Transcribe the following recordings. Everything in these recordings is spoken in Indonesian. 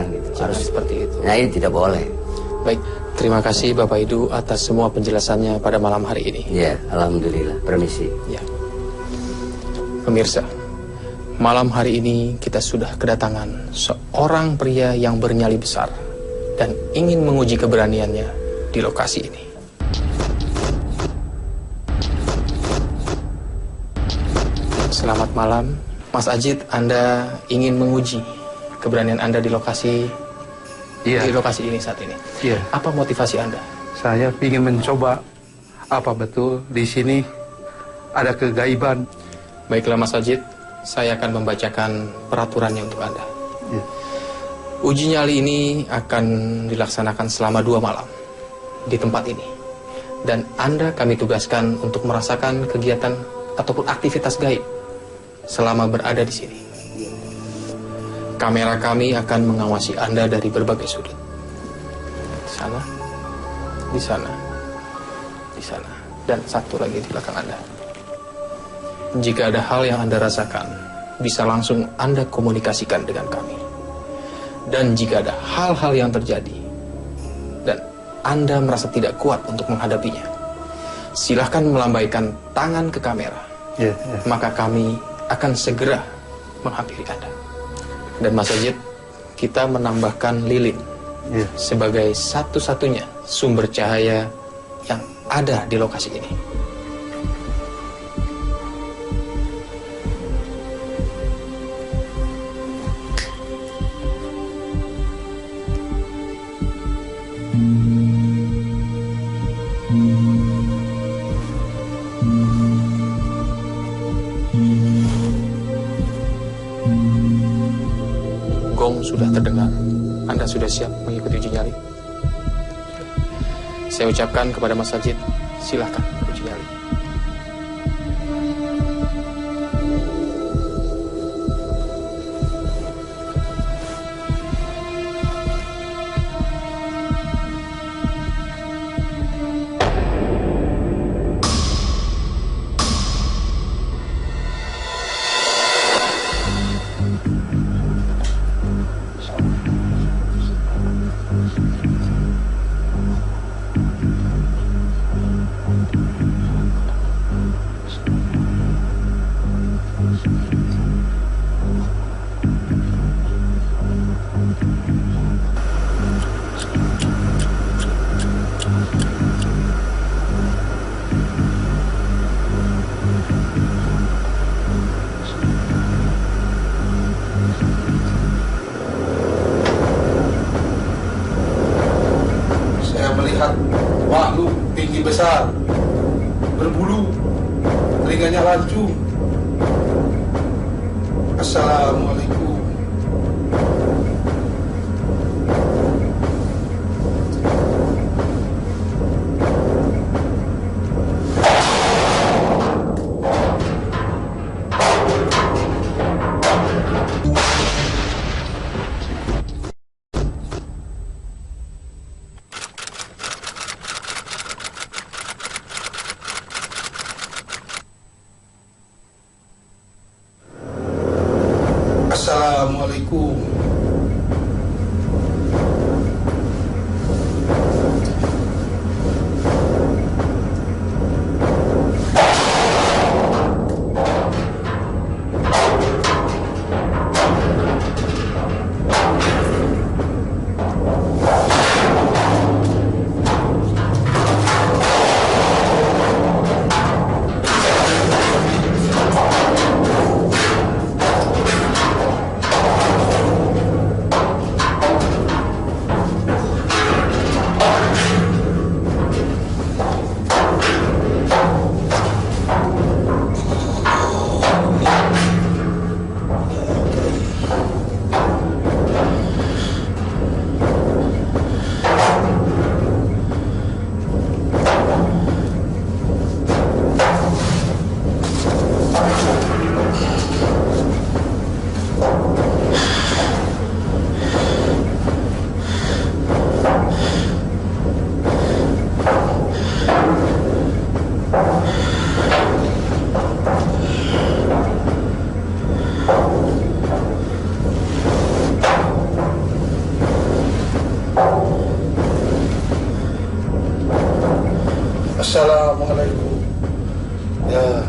gitu. Jangan Harus seperti itu. Nah, ini tidak boleh. Baik, terima kasih Bapak Idu atas semua penjelasannya pada malam hari ini. Ya, alhamdulillah. Permisi. Ya. Pemirsa, malam hari ini kita sudah kedatangan seorang pria yang bernyali besar dan ingin menguji keberaniannya di lokasi ini. Selamat malam, Mas Ajit. Anda ingin menguji keberanian Anda di lokasi ini saat ini. Iya. Apa motivasi Anda? Saya ingin mencoba apa betul di sini ada kegaiban. Baiklah Mas Ajit, saya akan membacakan peraturannya untuk Anda. Ya. Uji nyali ini akan dilaksanakan selama 2 malam di tempat ini. Dan Anda kami tugaskan untuk merasakan kegiatan ataupun aktivitas gaib selama berada di sini. Kamera kami akan mengawasi Anda dari berbagai sudut. Di sana, di sana, di sana, dan satu lagi di belakang Anda. Jika ada hal yang Anda rasakan, bisa langsung Anda komunikasikan dengan kami. Dan jika ada hal-hal yang terjadi, dan Anda merasa tidak kuat untuk menghadapinya, silahkan melambaikan tangan ke kamera. Ya. Maka kami akan segera menghampiri Anda. Dan Mas Ajit, kita menambahkan lilin sebagai satu-satunya sumber cahaya yang ada di lokasi ini. Gong sudah terdengar. Anda sudah siap mengikuti uji nyali? Saya ucapkan kepada Mas Ajit, silakan uji nyali. Saya melihat makhluk tinggi besar, berbulu, telinganya lancung. Assalamualaikum. Assalamualaikum. Ya.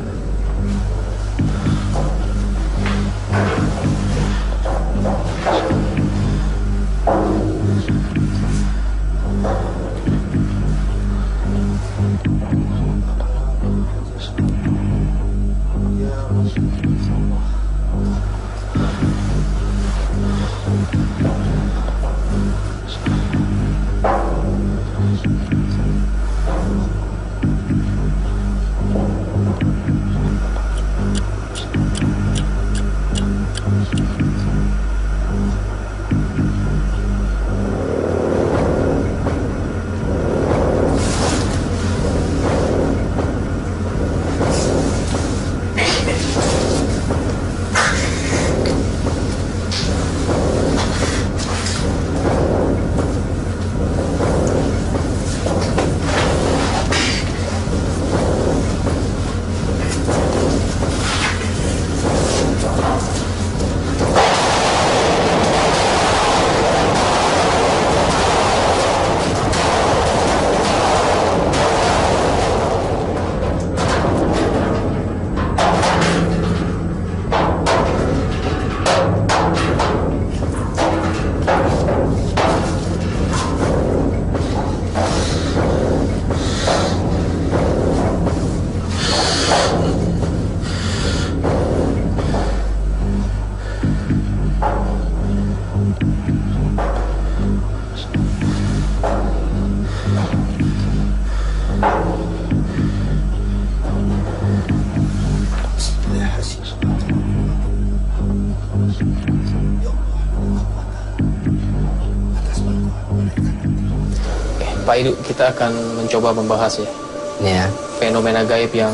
Pak Idu, kita akan mencoba membahas ya Iya. fenomena gaib yang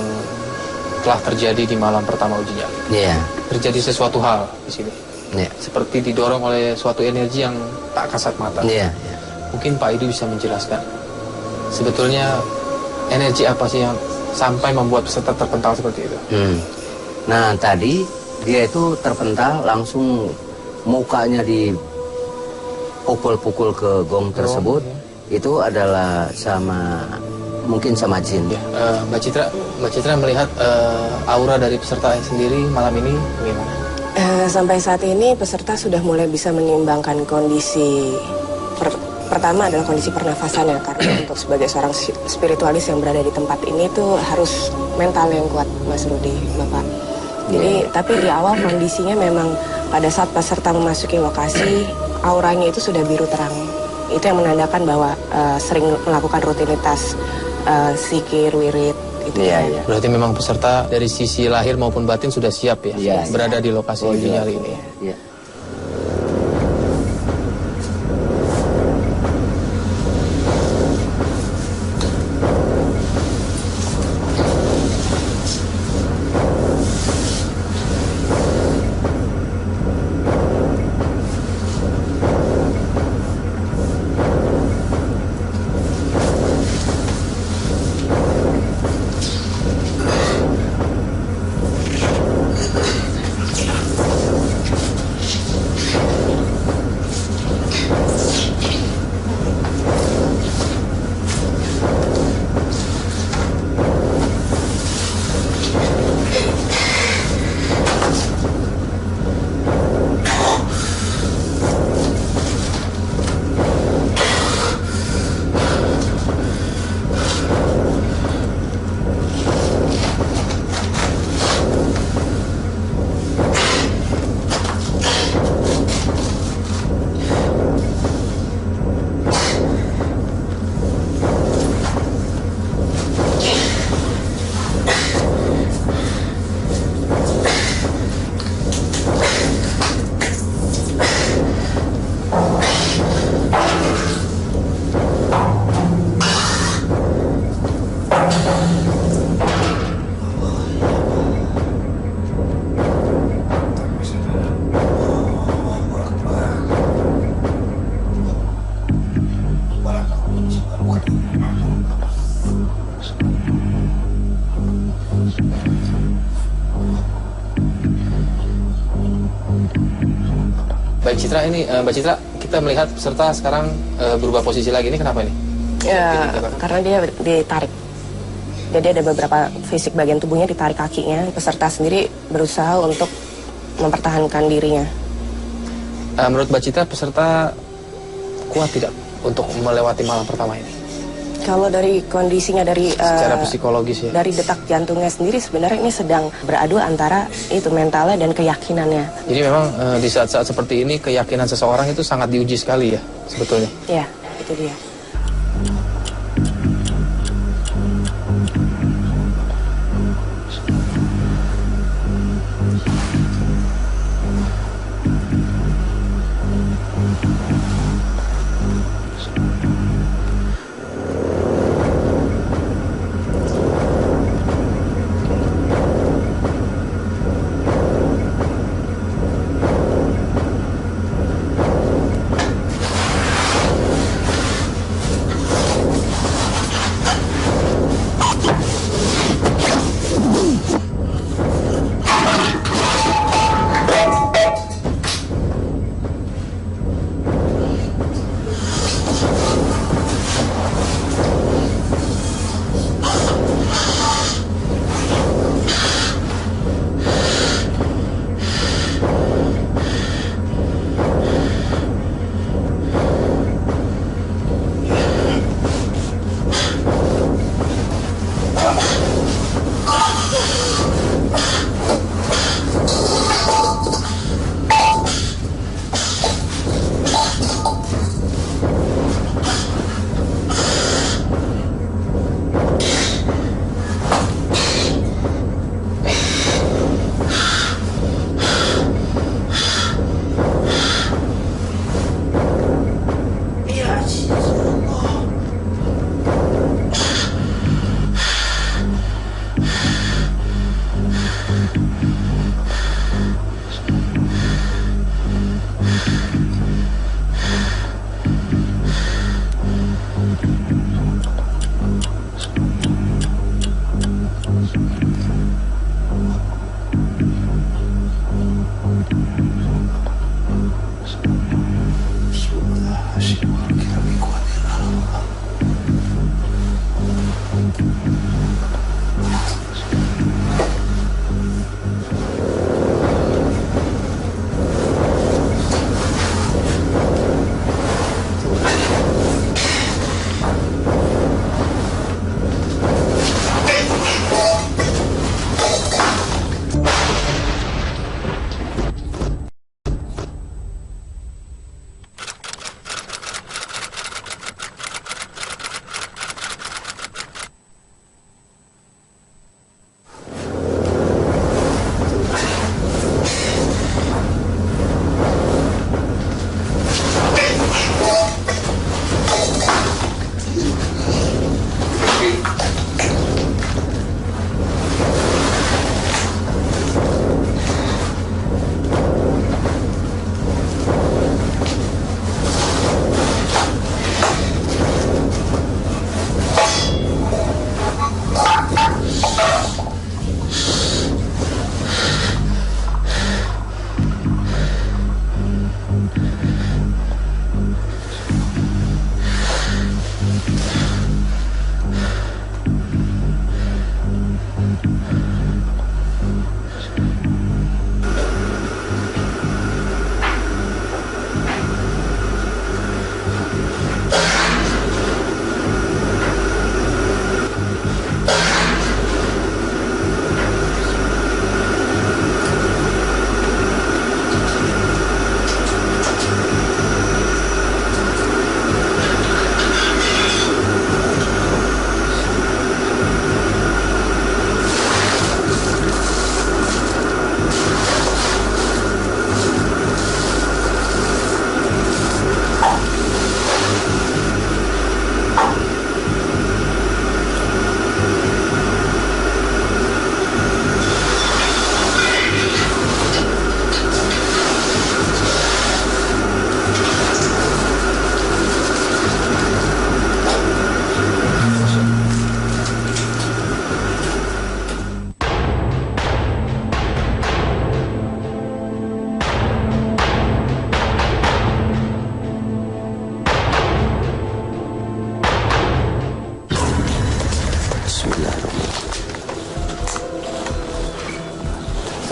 telah terjadi di malam pertama uji nyali. Iya. Terjadi sesuatu hal di sini, Iya. seperti didorong oleh suatu energi yang tak kasat mata. Iya. Mungkin Pak Idu bisa menjelaskan sebetulnya energi apa sih yang sampai membuat peserta terpental seperti itu? Nah, tadi dia itu terpental langsung mukanya dipukul-pukul ke gong tersebut. Itu adalah mungkin sama jin. Ya, Mbak Citra melihat aura dari peserta sendiri malam ini bagaimana? Sampai saat ini peserta sudah mulai bisa menyeimbangkan kondisi pertama adalah kondisi pernafasan ya, karena untuk sebagai seorang spiritualis yang berada di tempat ini tuh harus mental yang kuat, Mas Rudi, Bapak. Jadi tapi di awal kondisinya memang pada saat peserta memasuki lokasi auranya itu sudah biru terang. Itu yang menandakan bahwa sering melakukan rutinitas zikir, wirid. Itu Iya. Berarti memang peserta dari sisi lahir maupun batin sudah siap ya, Iya, berada di lokasi uji nyali ini. Iya. Baik Citra, ini Mbak Citra, kita melihat peserta sekarang berubah posisi lagi, ini kenapa ini? Ya, karena dia ditarik. Jadi ada beberapa fisik bagian tubuhnya ditarik kakinya. Peserta sendiri berusaha untuk mempertahankan dirinya. Menurut Mbak Cita, peserta kuat tidak untuk melewati malam pertama ini? Kalau dari kondisinya, dari secara psikologis ya? Dari detak jantungnya sendiri sebenarnya ini sedang beradu antara itu mentalnya dan keyakinannya. Jadi memang di saat-saat seperti ini keyakinan seseorang itu sangat diuji sekali ya sebetulnya? Ya, itu dia.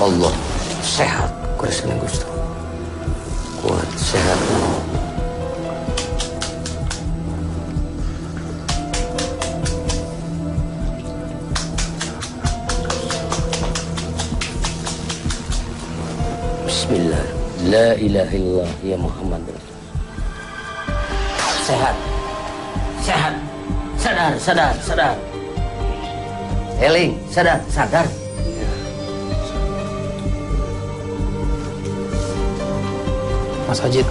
Allah sehat kursine Gusti. Kuat sehat. Bismillah. La ilaha illallah ya Muhammad. Sehat. Sehat. Sadar. Eling, sadar. Mas Ajit,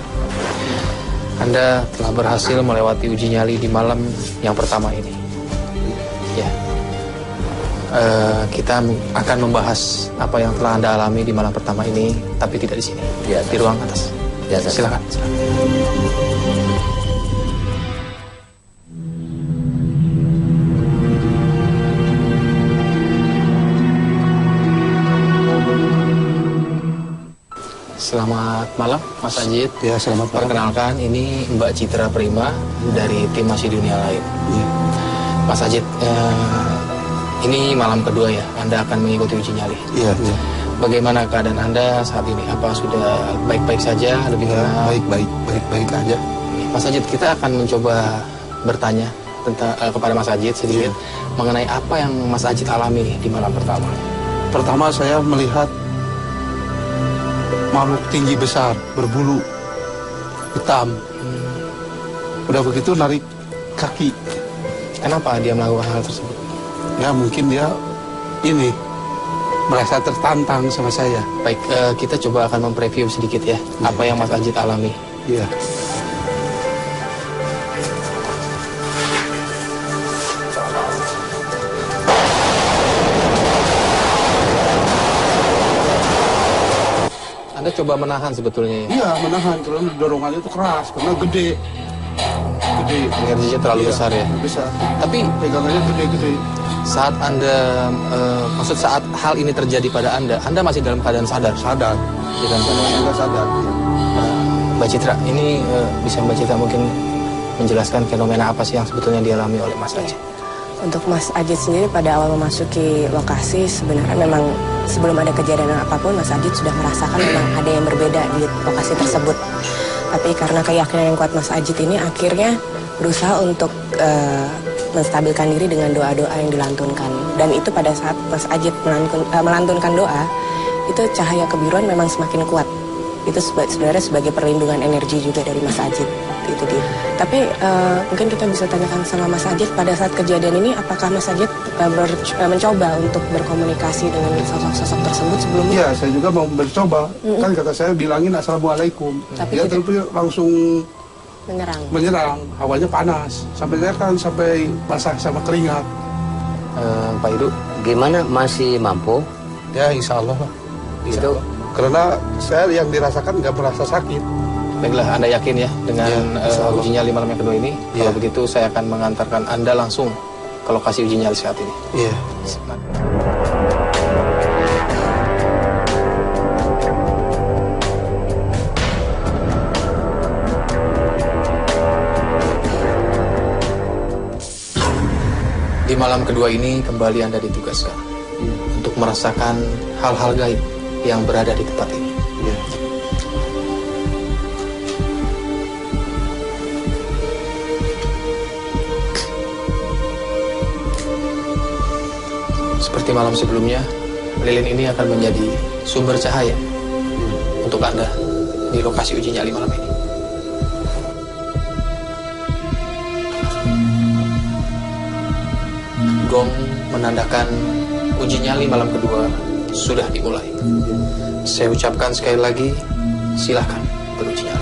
Anda telah berhasil melewati uji nyali di malam yang pertama ini. Ya, kita akan membahas apa yang telah Anda alami di malam pertama ini, tapi tidak di sini, di ruang atas. Silakan. Selamat malam, Mas Ajit. Ya, selamat malam. Perkenalkan, ini Mbak Citra Prima dari tim Masih Dunia Lain. Ya. Mas Ajit, ini malam kedua ya, Anda akan mengikuti uji nyali. Iya. Bagaimana keadaan Anda saat ini? Apa sudah baik-baik saja? Lebih kenal? Baik aja. Mas Ajit, kita akan mencoba bertanya tentang kepada Mas Ajit sedikit mengenai apa yang Mas Ajit alami di malam pertama. Pertama saya melihat makhluk tinggi besar, berbulu hitam. Udah begitu narik kaki. Kenapa dia melakukan hal tersebut? Ya mungkin dia ini merasa tertantang sama saya. Baik, kita coba akan mempreview sedikit ya, apa yang Mas Ajit alami. Iya. Anda coba menahan sebetulnya ya? Iya, menahan karena dorongannya itu keras, karena gede. Energinya terlalu besar ya? Besar. Tapi pegangannya gede. saat Anda, saat hal ini terjadi pada Anda masih dalam keadaan sadar? Sadar. Sudah sadar. Mbak Citra, ini bisa Mbak Citra mungkin menjelaskan fenomena apa sih yang sebetulnya dialami oleh Mas Ajit? Untuk Mas Ajit sendiri pada awal memasuki lokasi sebenarnya memang sebelum ada kejadian apapun Mas Ajit sudah merasakan memang ada yang berbeda di lokasi tersebut. Tapi karena keyakinan yang kuat Mas Ajit ini akhirnya berusaha untuk menstabilkan diri dengan doa-doa yang dilantunkan. Dan itu pada saat Mas Ajit melantunkan doa, itu cahaya kebiruan memang semakin kuat. Itu sebenarnya sebagai perlindungan energi juga dari Mas Ajit. Itu dia. Tapi mungkin kita bisa tanyakan sama Mas Ajit pada saat kejadian ini, apakah Mas Ajit mencoba untuk berkomunikasi dengan sosok-sosok tersebut sebelumnya? Iya, saya juga mau mencoba. Kan kata saya bilangin Assalamualaikum. Tapi dia tapi langsung menyerang. Hawanya panas. Sampai basah sama keringat. Pak Idu, Gimana, masih mampu? Ya, insya Allah lah. Itu Karena saya yang dirasakan nggak merasa sakit. baiklah, Anda yakin ya dengan uji nyali malam yang kedua ini? Iya. Kalau begitu saya akan mengantarkan Anda langsung ke lokasi uji nyali saat ini. Iya. Di malam kedua ini kembali Anda ditugaskan untuk merasakan hal-hal gaib yang berada di tempat ini. Iya. Seperti malam sebelumnya, lilin ini akan menjadi sumber cahaya untuk Anda di lokasi uji nyali malam ini. Gong menandakan uji nyali malam kedua sudah dimulai. Saya ucapkan sekali lagi, silakan beruji nyali.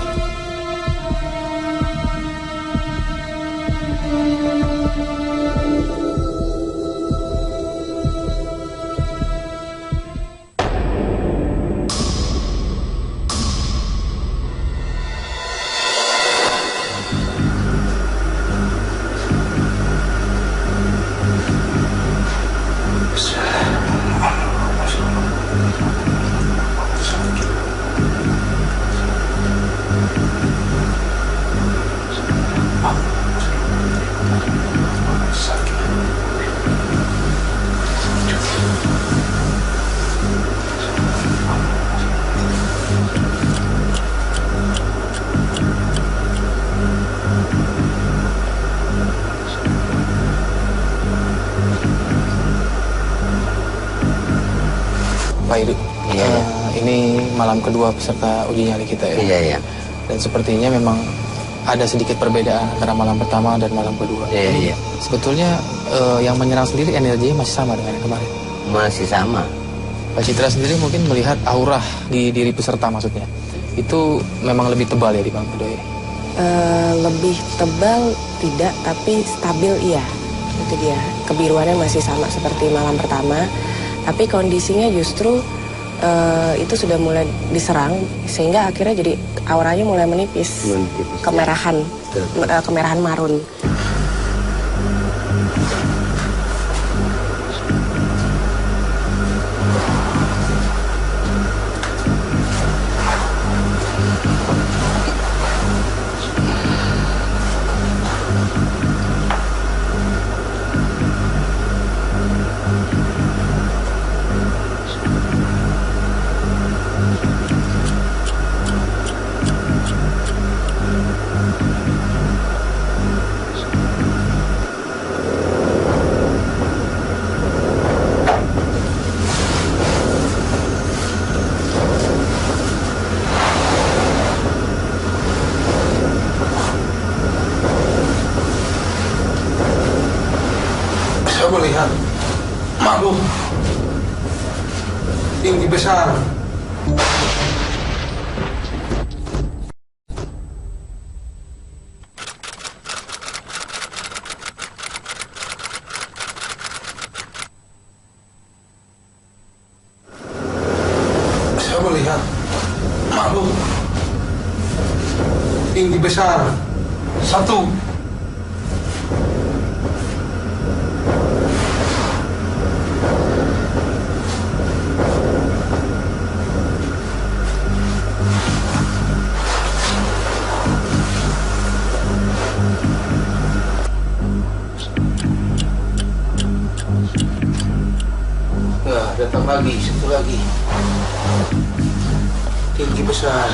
Idu. Iya, iya. Ini malam kedua peserta uji nyali kita ya. Iya, iya. Dan sepertinya memang ada sedikit perbedaan antara malam pertama dan malam kedua. Iya, iya. Sebetulnya yang menyerang sendiri energinya masih sama dengan yang kemarin. Masih sama. Pak Citra sendiri mungkin melihat aura di diri peserta maksudnya. Itu memang lebih tebal ya di malam kedua ini? Lebih tebal tidak, tapi stabil iya. Itu dia. Kebiruannya masih sama seperti malam pertama, tapi kondisinya justru itu sudah mulai diserang sehingga akhirnya jadi auranya mulai menipis, kemerahan, kemerahan marun. Saya melihat makhluk tinggi besar. Saya melihat makhluk tinggi besar. Satu. Datang lagi, satu lagi. Tinggi besar.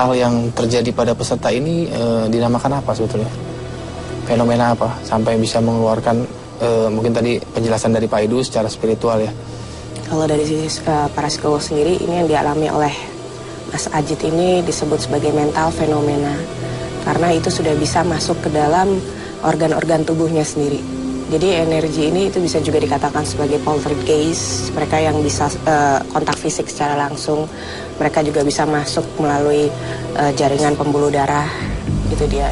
hal yang terjadi pada peserta ini dinamakan apa sebetulnya? Fenomena apa sampai bisa mengeluarkan mungkin tadi penjelasan dari Pak Edu secara spiritual ya? Kalau dari sisi para psikolog sendiri, ini yang dialami oleh Mas Ajit ini disebut sebagai mental fenomena. Karena itu sudah bisa masuk ke dalam organ-organ tubuhnya sendiri. Jadi energi ini itu bisa juga dikatakan sebagai poltergeist. Mereka yang bisa kontak fisik secara langsung. Mereka juga bisa masuk melalui jaringan pembuluh darah. Itu dia.